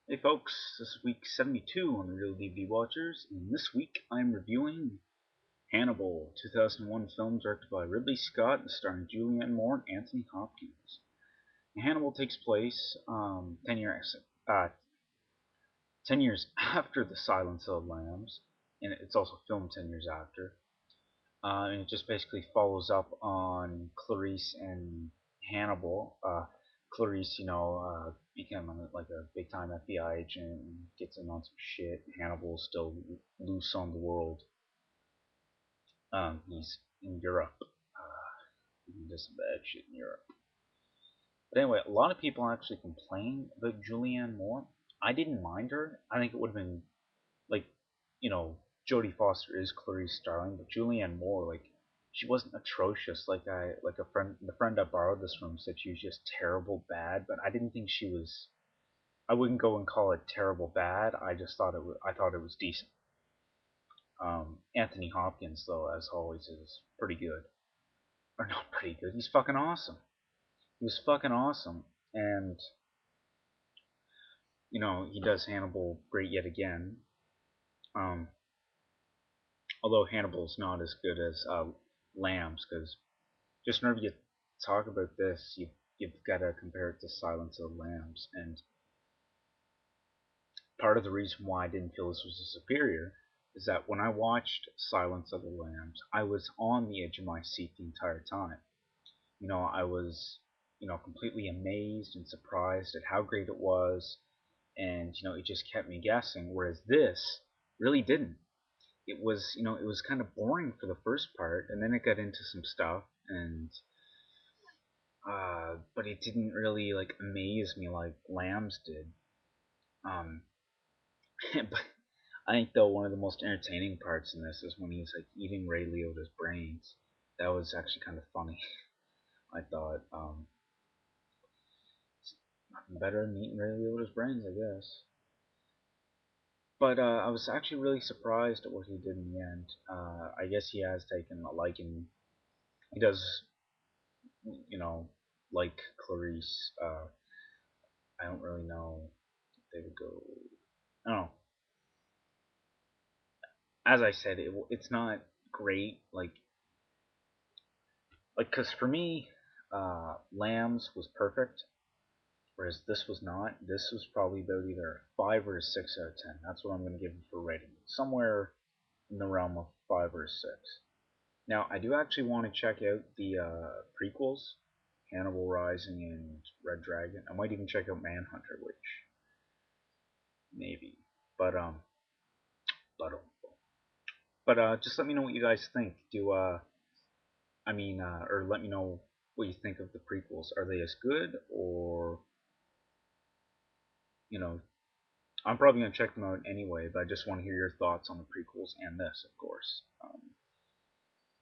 Hey folks, this is week 72 on the Real DVD Watchers, and this week I'm reviewing Hannibal, 2001 film directed by Ridley Scott and starring Julianne Moore and Anthony Hopkins. Hannibal takes place 10 years after The Silence of the Lambs, and it's also filmed 10 years after. And it just basically follows up on Clarice and Hannibal. Clarice, became like a big time FBI agent and gets in on some shit. Hannibal's still loose on the world. He's in Europe. He does some bad shit in Europe. But anyway, a lot of people actually complain about Julianne Moore. I didn't mind her. I think it would have been like, you know, Jodie Foster is Clarice Starling, but Julianne Moore, like, she wasn't atrocious. The friend I borrowed this from said she was just terrible bad, but I didn't think she was. I wouldn't go and call it terrible bad. I just thought I thought it was decent. Anthony Hopkins, though, as always, is pretty good. Or not pretty good. He's fucking awesome. He was fucking awesome, and he does Hannibal great yet again. Um, Although Hannibal's not as good as Lambs, because just whenever you talk about this, you've got to compare it to Silence of the Lambs, and part of the reason why I didn't feel this was a superior is that when I watched Silence of the Lambs, I was on the edge of my seat the entire time. I was completely amazed and surprised at how great it was, and it just kept me guessing. Whereas this really didn't. It was kind of boring for the first part, and then it got into some stuff, and but it didn't really like amaze me like Lambs did. Um, but I think though one of the most entertaining parts in this is when he's like eating Ray Liotta's brains. That was actually kind of funny. I thought nothing better than eating Ray Liotta's brains, I guess. But I was actually really surprised at what he did in the end. I guess he has taken a liking. He does, you know, like Clarice. I don't really know if they would go. I don't know. As I said, it's not great. Cause for me, Lambs was perfect, whereas this was not. This was probably about either a 5 or a 6 out of 10. That's what I'm going to give it for rating. Somewhere in the realm of 5 or a 6. Now, I do actually want to check out the prequels, Hannibal Rising and Red Dragon. I might even check out Manhunter, which maybe, but but just let me know what you guys think. Or let me know what you think of the prequels. Are they as good, or you know, I'm probably gonna check them out anyway, but I just want to hear your thoughts on the prequels and this, of course.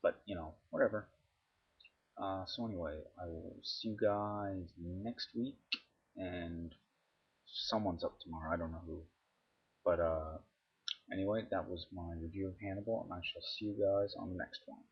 But whatever. So anyway, I will see you guys next week, and someone's up tomorrow. I don't know who, but anyway, that was my review of Hannibal, and I shall see you guys on the next one.